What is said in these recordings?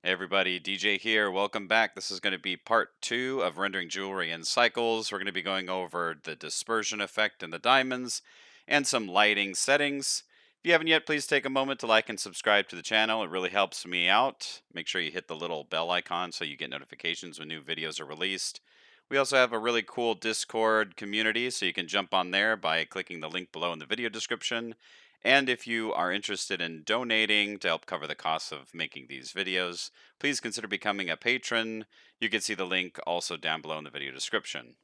Hey everybody, DJ here. Welcome back. This is going to be part 2 of rendering jewelry in cycles. We're going to be going over the dispersion effect in the diamonds and some lighting settings. If you haven't yet, please take a moment to like and subscribe to the channel. It really helps me out. Make sure you hit the little bell icon so you get notifications when new videos are released. We also have a really cool Discord community, so you can jump on there by clicking the link below in the video description. And if you are interested in donating to help cover the costs of making these videos, please consider becoming a patron. You can see the link also down below in the video description.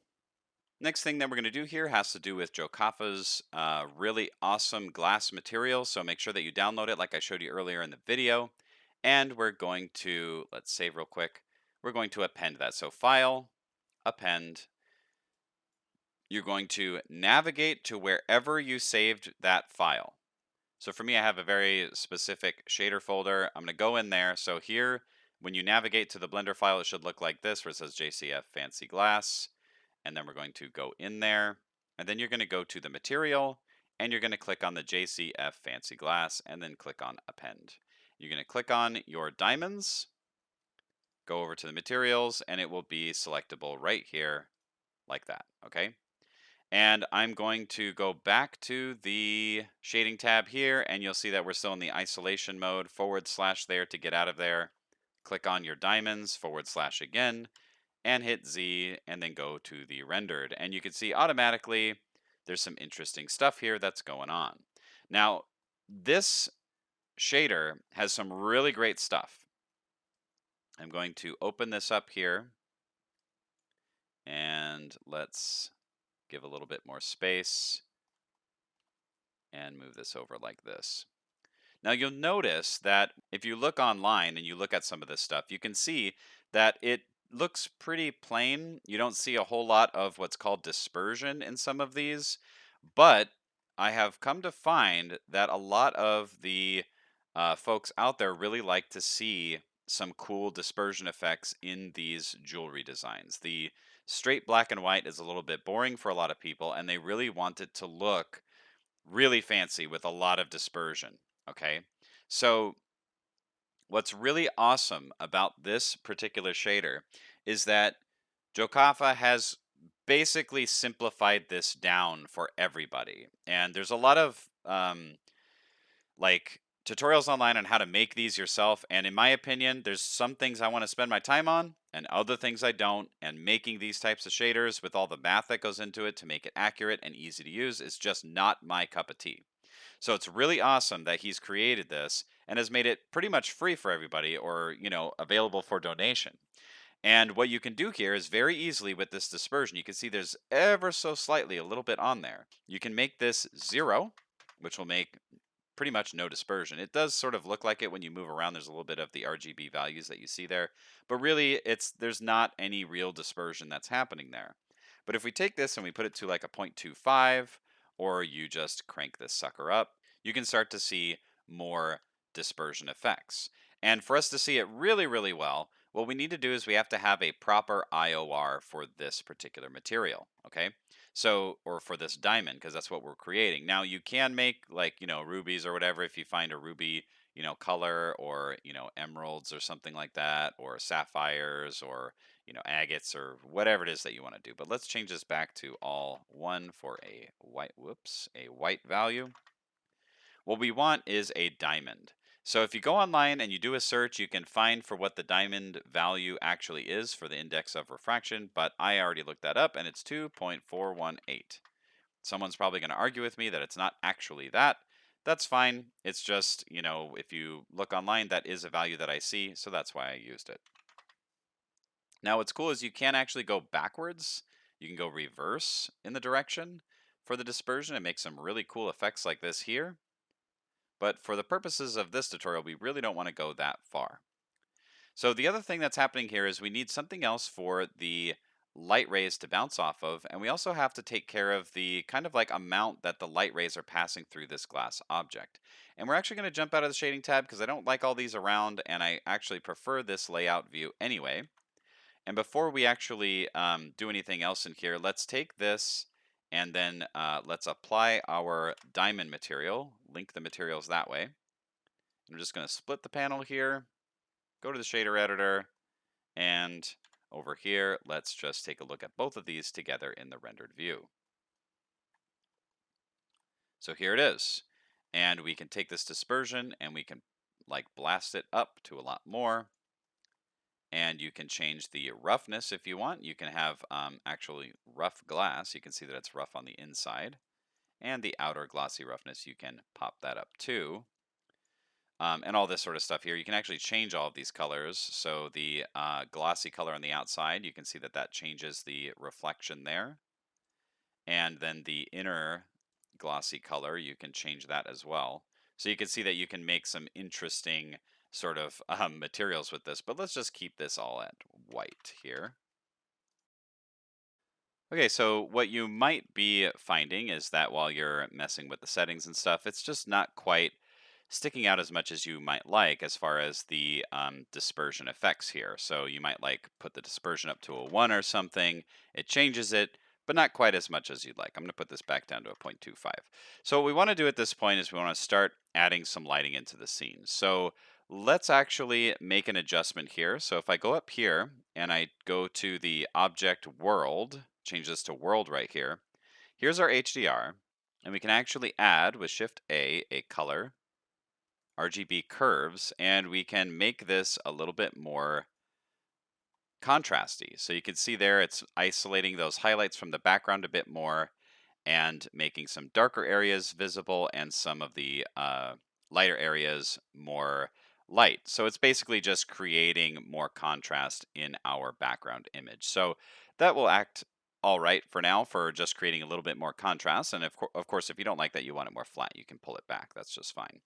Next thing that we're going to do here has to do with Jokafa's really awesome glass material. So make sure that you download it like I showed you earlier in the video. And we're going to, let's save real quick. We're going to append that. So File, Append. You're going to navigate to wherever you saved that file. So for me, I have a very specific shader folder. I'm going to go in there. So here, when you navigate to the Blender file, it should look like this, where it says JCF Fancy Glass. And then we're going to go in there. And then you're going to go to the material, and you're going to click on the JCF Fancy Glass, and then click on Append. You're going to click on your diamonds, go over to the materials, and it will be selectable right here like that, okay? And I'm going to go back to the shading tab here, and you'll see that we're still in the isolation mode, / there to get out of there. Click on your diamonds, / again, and hit Z, and then go to the rendered. And you can see automatically there's some interesting stuff here that's going on. Now, this shader has some really great stuff. I'm going to open this up here, and let's give a little bit more space and move this over like this. Now you'll notice that if you look online and you look at some of this stuff, you can see that it looks pretty plain. You don't see a whole lot of what's called dispersion in some of these, but I have come to find that a lot of the folks out there really like to see some cool dispersion effects in these jewelry designs. The straight black and white is a little bit boring for a lot of people, and they really want it to look really fancy with a lot of dispersion. Okay. So, what's really awesome about this particular shader is that Jokafa has basically simplified this down for everybody. And there's a lot of like tutorials online on how to make these yourself. And in my opinion, there's some things I want to spend my time on and other things I don't. And making these types of shaders with all the math that goes into it to make it accurate and easy to use is just not my cup of tea. So it's really awesome that he's created this and has made it pretty much free for everybody or, available for donation. And what you can do here is very easily with this dispersion, you can see there's ever so slightly a little bit on there. You can make this 0, which will make pretty much no dispersion. It does sort of look like it when you move around. There's a little bit of the RGB values that you see there, but really there's not any real dispersion that's happening there. But if we take this and we put it to like a 0.25, or you just crank this sucker up, you can start to see more dispersion effects. And for us to see it really, really well, what we need to do is we have to have a proper IOR for this particular material, okay? So, or for this diamond, because that's what we're creating. Now, you can make like, rubies or whatever if you find a ruby, color, or, emeralds or something like that, or sapphires, or, agates, or whatever it is that you want to do. But let's change this back to all one for a white value. What we want is a diamond. So if you go online and you do a search, you can find for what the diamond value actually is for the index of refraction, but I already looked that up and it's 2.418. Someone's probably going to argue with me that it's not actually that. That's fine. It's just, if you look online, that is a value that I see, so that's why I used it. Now, what's cool is you can actually go backwards. You can go reverse in the direction for the dispersion and make some really cool effects like this here. But for the purposes of this tutorial, we really don't want to go that far. So the other thing that's happening here is we need something else for the light rays to bounce off of, and we also have to take care of the kind of like amount that the light rays are passing through this glass object. And we're actually going to jump out of the shading tab because I don't like all these around, and I actually prefer this layout view anyway. And before we actually do anything else in here, let's take this and then let's apply our diamond material, link the materials that way. I'm just going to split the panel here, go to the shader editor, and over here, let's just take a look at both of these together in the rendered view. So here it is. And we can take this dispersion and we can like blast it up to a lot more. And you can change the roughness if you want. You can have actually rough glass. You can see that it's rough on the inside. And the outer glossy roughness, you can pop that up too. And all this sort of stuff here. You can actually change all of these colors. So the glossy color on the outside, you can see that that changes the reflection there. And then the inner glossy color, you can change that as well. So you can see that you can make some interesting sort of materials with this, but let's just keep this all at white here. Okay, so what you might be finding is that while you're messing with the settings and stuff, it's just not quite sticking out as much as you might like as far as the dispersion effects here. So you might like put the dispersion up to a 1 or something. It changes it, but not quite as much as you'd like. I'm going to put this back down to a 0.25. So what we want to do at this point is we want to start adding some lighting into the scene. So let's actually make an adjustment here. So if I go up here and I go to the object world, change this to world right here, here's our HDR, and we can actually add with Shift a color, RGB curves, and we can make this a little bit more contrasty. So you can see there it's isolating those highlights from the background a bit more and making some darker areas visible and some of the lighter areas more light. So it's basically just creating more contrast in our background image. So that will act all right for now for just creating a little bit more contrast. And of course, if you don't like that, you want it more flat, you can pull it back. That's just fine.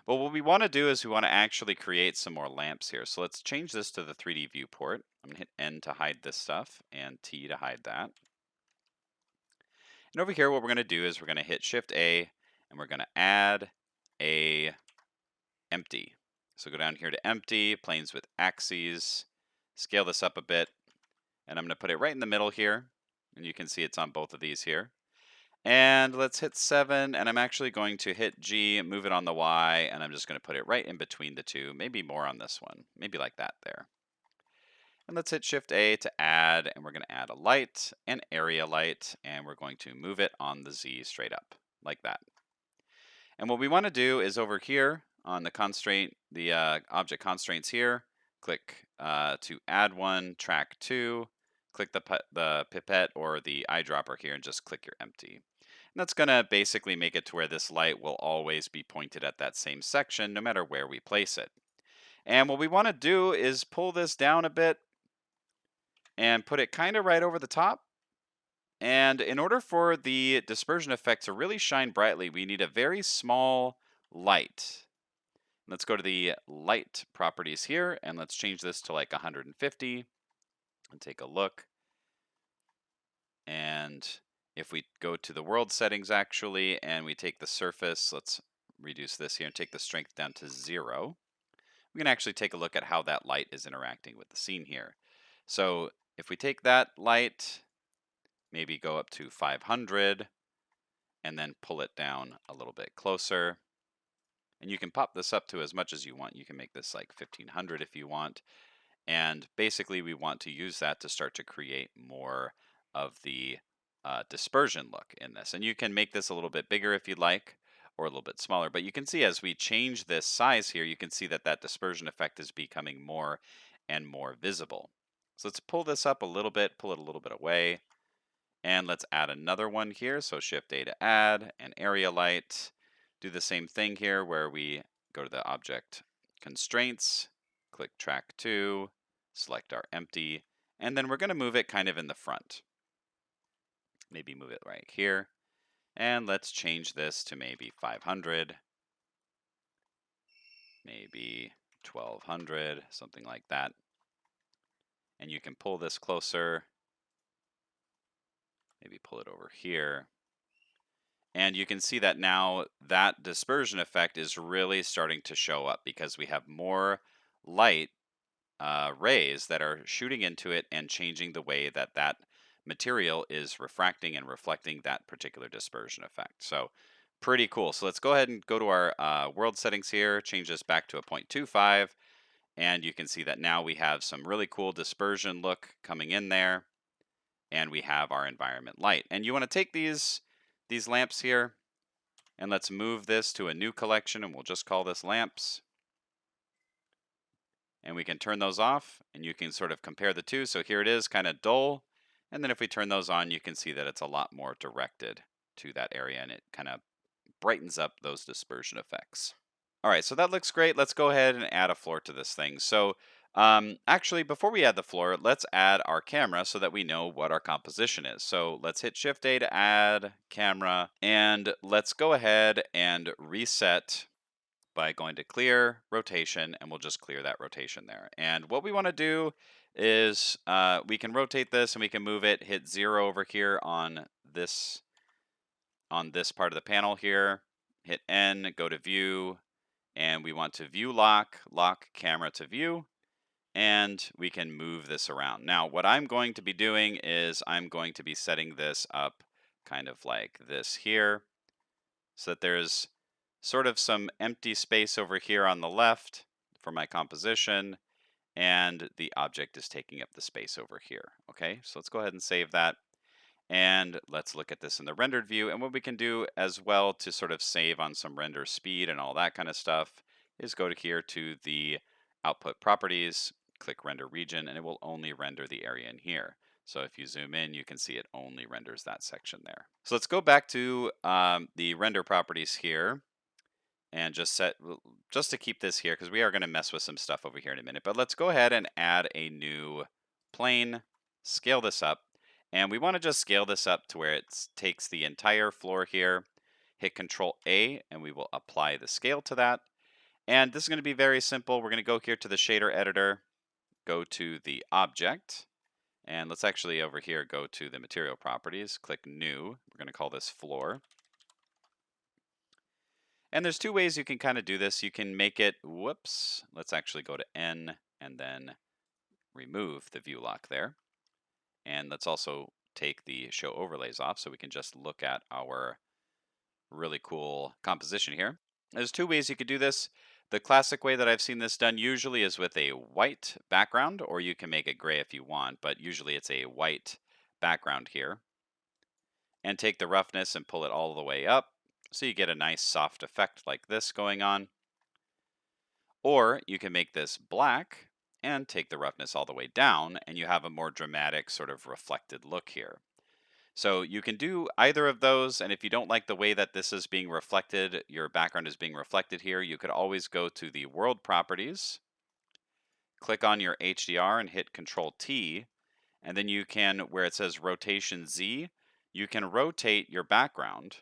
But what we want to do is we want to actually create some more lamps here. So let's change this to the 3D viewport. I'm going to hit N to hide this stuff and T to hide that. And over here, what we're going to do is we're going to hit Shift A and we're going to add a empty. So go down here to empty, planes with axes, scale this up a bit, and I'm going to put it right in the middle here. And you can see it's on both of these here. And let's hit 7, and I'm actually going to hit G, move it on the Y, and I'm just going to put it right in between the two, maybe more on this one, maybe like that there. And let's hit Shift A to add, and we're going to add a light, an area light, and we're going to move it on the Z straight up, like that. And what we want to do is over here on the constraint, the object constraints here, click to add one, track 2, click the pipette or the eyedropper here, and just click your empty. And that's going to basically make it to where this light will always be pointed at that same section, no matter where we place it. And what we want to do is pull this down a bit and put it kind of right over the top. And in order for the dispersion effect to really shine brightly, we need a very small light. Let's go to the light properties here, and let's change this to like 150 and take a look. And if we go to the world settings actually, and we take the surface, let's reduce this here and take the strength down to 0. We can actually take a look at how that light is interacting with the scene here. So if we take that light, maybe go up to 500, and then pull it down a little bit closer. And you can pop this up to as much as you want. You can make this like 1500 if you want. And basically we want to use that to start to create more of the dispersion look in this. And you can make this a little bit bigger if you'd like, or a little bit smaller. But you can see as we change this size here, you can see that that dispersion effect is becoming more and more visible. So let's pull this up a little bit, pull it a little bit away. And let's add another one here. So Shift A to add an area light. Do the same thing here where we go to the object constraints, click track 2, select our empty, and then we're going to move it kind of in the front. Maybe move it right here. And let's change this to maybe 500, maybe 1200, something like that. And you can pull this closer, maybe pull it over here. And you can see that now that dispersion effect is really starting to show up because we have more light rays that are shooting into it and changing the way that that material is refracting and reflecting that particular dispersion effect. So pretty cool. So let's go ahead and go to our world settings here, change this back to a 0.25, And you can see that now we have some really cool dispersion look coming in there, and we have our environment light. And you want to take these lamps here, and let's move this to a new collection, and we'll just call this lamps. And we can turn those off, and you can sort of compare the two. So here it is, kind of dull. And then if we turn those on, you can see that it's a lot more directed to that area, and it kind of brightens up those dispersion effects. All right, so that looks great. Let's go ahead and add a floor to this thing. So actually, before we add the floor, let's add our camera so that we know what our composition is. So let's hit Shift A to add camera, and let's go ahead and reset by going to clear rotation, and we'll just clear that rotation there. And what we want to do is we can rotate this and we can move it, hit 0 over here on this part of the panel here, hit N, go to view, and we want to view lock camera to view, and we can move this around. Now, what I'm going to be doing is I'm going to be setting this up kind of like this here, so that there's sort of some empty space over here on the left for my composition, and the object is taking up the space over here. Okay, so let's go ahead and save that. And let's look at this in the rendered view. And what we can do as well to sort of save on some render speed and all that kind of stuff is go to here to the output properties, click render region, and it will only render the area in here. So if you zoom in, you can see it only renders that section there. So let's go back to the render properties here and just to keep this here, because we are going to mess with some stuff over here in a minute. But let's go ahead and add a new plane, scale this up. And we want to just scale this up to where it takes the entire floor here, hit Control A, and we will apply the scale to that. And this is going to be very simple. We're going to go here to the shader editor, go to the object, and let's actually over here go to the material properties, click new. We're going to call this floor. And there's two ways you can kind of do this. You can make it, whoops, let's actually go to N and then remove the view lock there. And let's also take the show overlays off so we can just look at our really cool composition here. There's two ways you could do this. The classic way that I've seen this done usually is with a white background, or you can make it gray if you want, but usually it's a white background here. And take the roughness and pull it all the way up, so you get a nice soft effect like this going on. Or you can make this black and take the roughness all the way down, and you have a more dramatic sort of reflected look here. So you can do either of those, and if you don't like the way that this is being reflected, your background is being reflected here, you could always go to the world properties, click on your HDR and hit Control T, and then you can, where it says rotation Z, you can rotate your background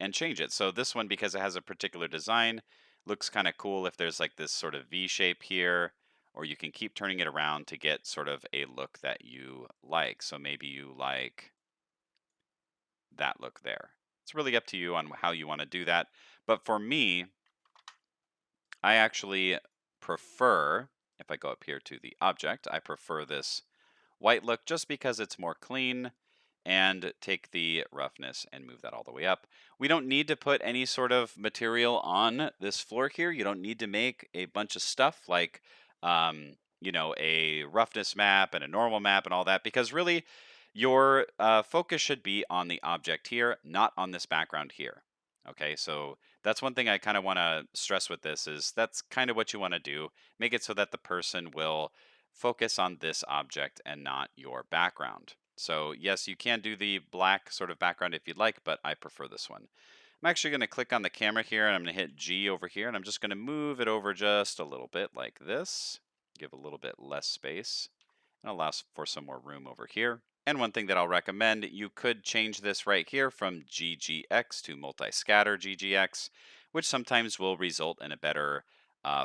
and change it. So this one, because it has a particular design, looks kind of cool if there's like this sort of V shape here, or you can keep turning it around to get sort of a look that you like. So maybe you like that look there. It's really up to you on how you want to do that. But for me, I actually prefer, if I go up here to the object, I prefer this white look just because it's more clean, and take the roughness and move that all the way up. We don't need to put any sort of material on this floor here. You don't need to make a bunch of stuff like, a roughness map and a normal map and all that, because really your focus should be on the object here, not on this background here. Okay, so that's one thing I kind of want to stress with this is that's kind of what you want to do. Make it so that the person will focus on this object and not your background. So yes, you can do the black sort of background if you'd like, but I prefer this one. I'm actually going to click on the camera here and I'm going to hit G over here and I'm just going to move it over just a little bit like this. Give a little bit less space and allow for some more room over here. And one thing that I'll recommend, you could change this right here from GGX to multi-scatter GGX, which sometimes will result in a better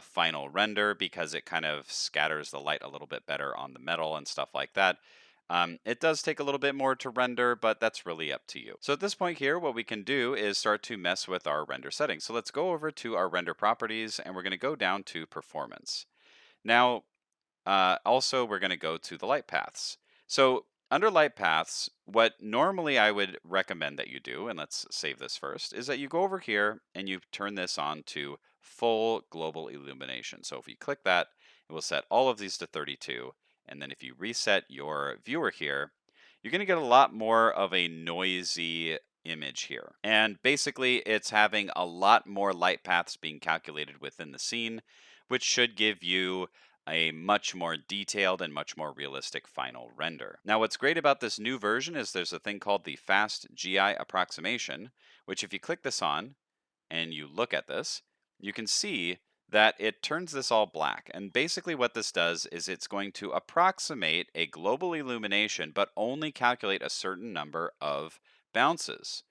final render because it kind of scatters the light a little bit better on the metal and stuff like that. It does take a little bit more to render, but that's really up to you. So at this point here, what we can do is start to mess with our render settings. So let's go over to our render properties and we're going to go down to performance. Now, also we're going to go to the light paths. So under light paths, what normally I would recommend that you do, and let's save this first, is that you go over here and you turn this on to full global illumination. So if you click that, It will set all of these to 32. And then if you reset your viewer here, you're going to get a lot more of a noisy image here. And basically, it's having a lot more light paths being calculated within the scene, which should give you a much more detailed and much more realistic final render. Now, what's great about this new version is there's a thing called the fast GI approximation, which if you click this on and you look at this, you can see that it turns this all black. And basically what this does is it's going to approximate a global illumination, but only calculate a certain number of bounces.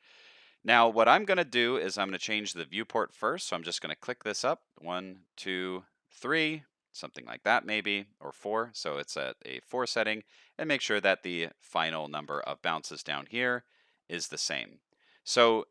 Now, what I'm going to do is I'm going to change the viewport first. So I'm just going to click this up. 1, 2, 3, something like that maybe, or 4. So it's at a 4 setting, and make sure that the final number of bounces down here is the same. So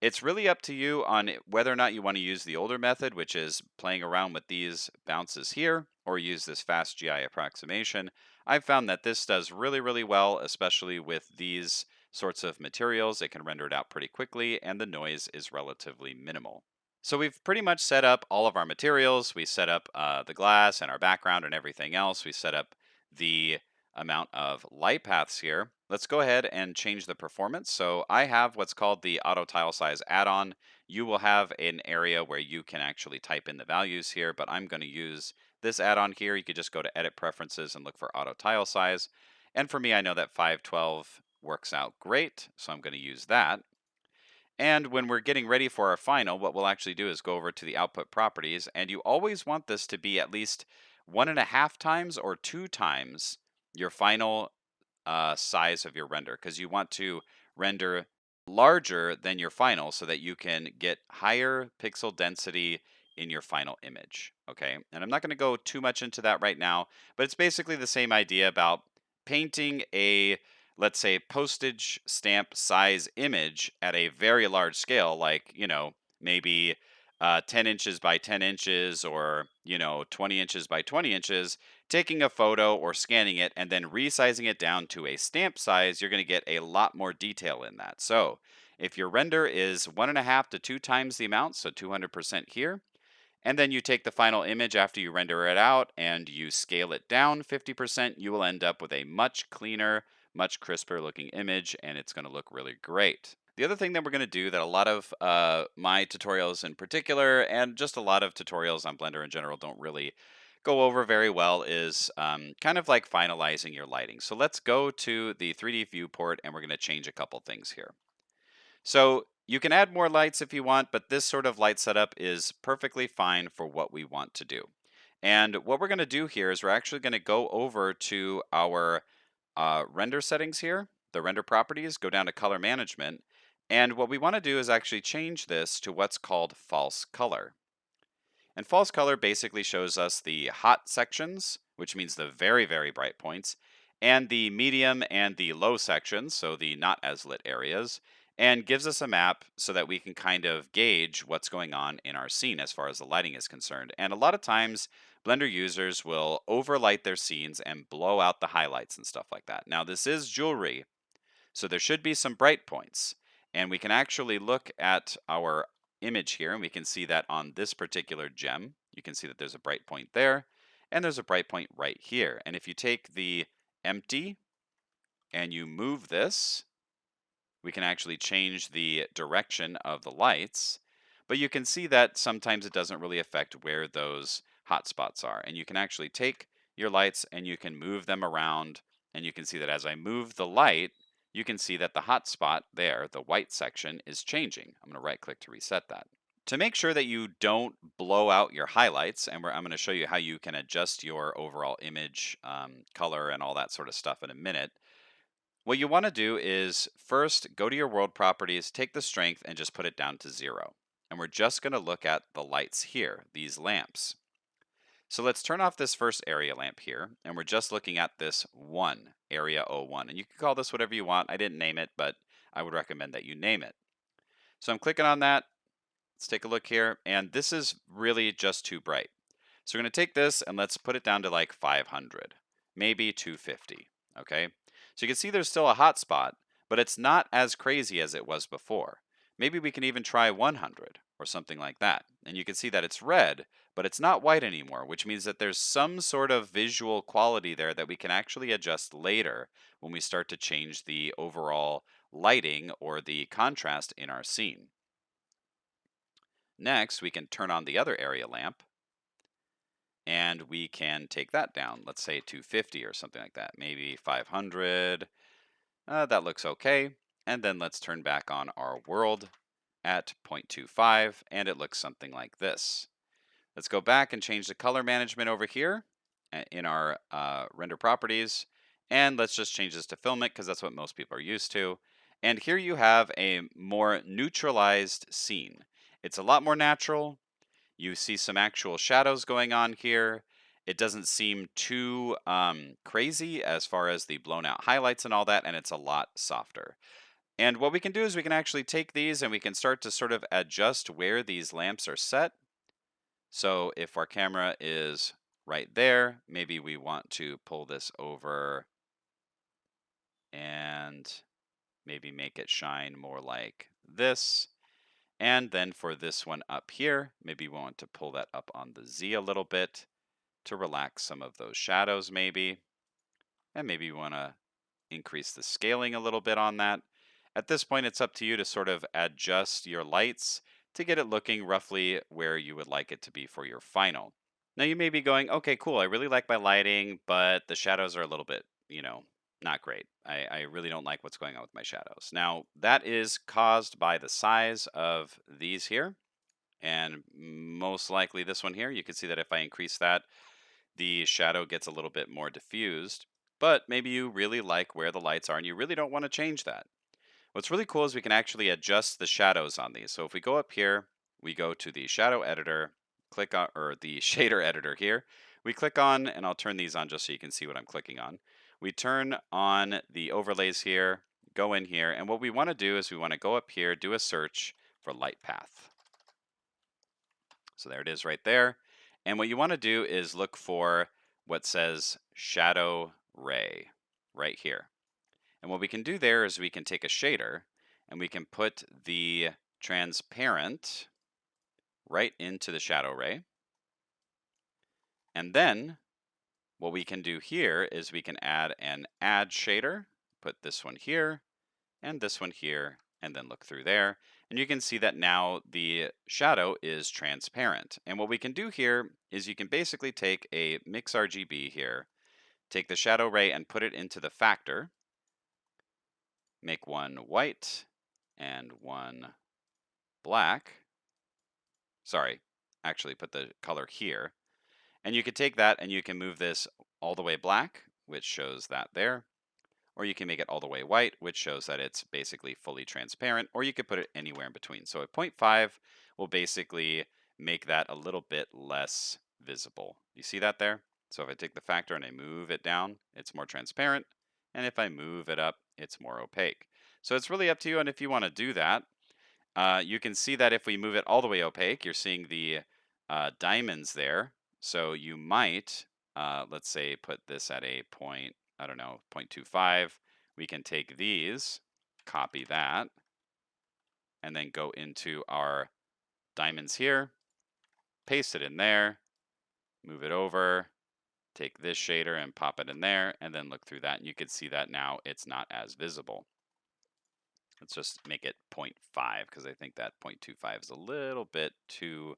it's really up to you on whether or not you want to use the older method, which is playing around with these bounces here, or use this fast GI approximation. I've found that this does really, really well, especially with these sorts of materials. It can render it out pretty quickly, and the noise is relatively minimal. So we've pretty much set up all of our materials. We set up the glass and our background and everything else. We set up the amount of light paths here. Let's go ahead and change the performance. So I have what's called the auto tile size add-on. You will have an area where you can actually type in the values here, but I'm going to use this add-on here. You could just go to edit preferences and look for auto tile size. And for me, I know that 512 works out great, so I'm going to use that. And when we're getting ready for our final, what we'll actually do is go over to the output properties, and you always want this to be at least 1.5 times or 2 times your final size of your render, because you want to render larger than your final so that you can get higher pixel density in your final image. Okay, and I'm not going to go too much into that right now, but it's basically the same idea about painting a, let's say, postage stamp size image at a very large scale, like, maybe 10 inches by 10 inches, or 20 inches by 20 inches, taking a photo or scanning it and then resizing it down to a stamp size. You're going to get a lot more detail in that. So if your render is 1.5 to 2 times the amount, so 200% here, and then you take the final image after you render it out and you scale it down 50%, you will end up with a much cleaner, much crisper looking image, and it's going to look really great. The other thing that we're going to do that a lot of my tutorials in particular, and just a lot of tutorials on Blender in general, don't really go over very well is kind of like finalizing your lighting. So let's go to the 3D viewport, and we're going to change a couple things here. So you can add more lights if you want, but this sort of light setup is perfectly fine for what we want to do. And what we're going to do here is we're actually going to go over to our render settings here, the render properties, go down to color management. And what we want to do is actually change this to what's called false color. And false color basically shows us the hot sections, which means the very, very bright points, and the medium and the low sections, so the not as lit areas, and gives us a map so that we can kind of gauge what's going on in our scene as far as the lighting is concerned. And a lot of times, Blender users will overlight their scenes and blow out the highlights and stuff like that. Now, this is jewelry, so there should be some bright points. And we can actually look at our image here, and we can see that on this particular gem, you can see that there's a bright point there, and there's a bright point right here. And if you take the empty and you move this, we can actually change the direction of the lights, but you can see that sometimes it doesn't really affect where those hot spots are. And you can actually take your lights and you can move them around, and you can see that as I move the light, you can see that the hot spot there, the white section, is changing. I'm going to right click to reset that. To make sure that you don't blow out your highlights, and I'm going to show you how you can adjust your overall image color and all that sort of stuff in a minute. What you want to do is first go to your world properties, take the strength, and just put it down to 0. And we're just going to look at the lights here, these lamps. So let's turn off this first area lamp here, and we're just looking at this one, area 01. And you can call this whatever you want. I didn't name it, but I would recommend that you name it. So I'm clicking on that. Let's take a look here, and this is really just too bright. So we're going to take this and let's put it down to like 500, maybe 250, okay? So you can see there's still a hot spot, but it's not as crazy as it was before. Maybe we can even try 100. or something like that. And you can see that it's red, but it's not white anymore, which means that there's some sort of visual quality there that we can actually adjust later when we start to change the overall lighting or the contrast in our scene. Next, we can turn on the other area lamp and we can take that down. Let's say 250 or something like that, maybe 500. That looks okay. And then let's turn back on our world at 0.25 and it looks something like this. Let's go back and change the color management over here in our render properties. And let's just change this to filmic because that's what most people are used to. And here you have a more neutralized scene. It's a lot more natural. You see some actual shadows going on here. It doesn't seem too crazy as far as the blown out highlights and all that, and it's a lot softer. And what we can do is we can actually take these and we can start to sort of adjust where these lamps are set. So if our camera is right there, maybe we want to pull this over and maybe make it shine more like this. And then for this one up here, maybe we want to pull that up on the Z a little bit to relax some of those shadows maybe. And maybe you want to increase the scaling a little bit on that. At this point, it's up to you to sort of adjust your lights to get it looking roughly where you would like it to be for your final. Now you may be going, okay, cool, I really like my lighting, but the shadows are a little bit, not great. I really don't like what's going on with my shadows. Now, that is caused by the size of these here. And most likely this one here, you can see that if I increase that, the shadow gets a little bit more diffused. But maybe you really like where the lights are and you really don't want to change that. What's really cool is we can actually adjust the shadows on these. So if we go up here, we go to the shadow editor, click on, or the shader editor here. We click on, and I'll turn these on just so you can see what I'm clicking on. We turn on the overlays here, go in here, and what we want to do is we want to go up here, do a search for light path. So there it is right there. And what you want to do is look for what says shadow ray right here. And what we can do there is we can take a shader and we can put the transparent right into the shadow ray. And then what we can do here is we can add an add shader, put this one here and this one here, and then look through there. And you can see that now the shadow is transparent. And what we can do here is you can basically take a mix RGB here, take the shadow ray and put it into the factor, make one white and one black. Sorry, actually put the color here. And you can take that and you can move this all the way black, which shows that there. Or you can make it all the way white, which shows that it's basically fully transparent, or you could put it anywhere in between. So at 0.5 will basically make that a little bit less visible. You see that there? So if I take the factor and I move it down, it's more transparent. And if I move it up, it's more opaque. So it's really up to you on if you want to do that. You can see that if we move it all the way opaque, you're seeing the diamonds there. So you might, let's say, put this at a point, I don't know, 0.25. We can take these, copy that, and then go into our diamonds here, paste it in there, move it over, take this shader and pop it in there, and then look through that. And you can see that now it's not as visible. Let's just make it 0.5 because I think that 0.25 is a little bit too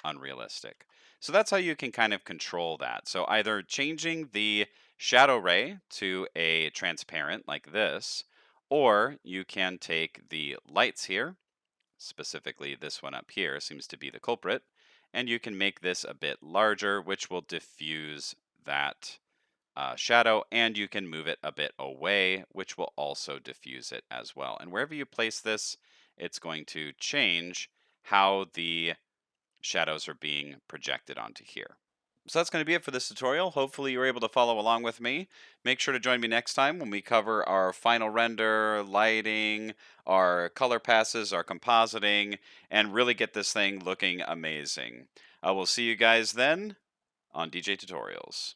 unrealistic. So that's how you can kind of control that. So either changing the shadow ray to a transparent like this, or you can take the lights here, specifically this one up here seems to be the culprit, and you can make this a bit larger, which will diffuse that shadow, and you can move it a bit away, which will also diffuse it as well. And wherever you place this, it's going to change how the shadows are being projected onto here. So that's going to be it for this tutorial. Hopefully you were able to follow along with me. Make sure to join me next time when we cover our final render, lighting, our color passes, our compositing, and really get this thing looking amazing. I will see you guys then on DJ Tutorials.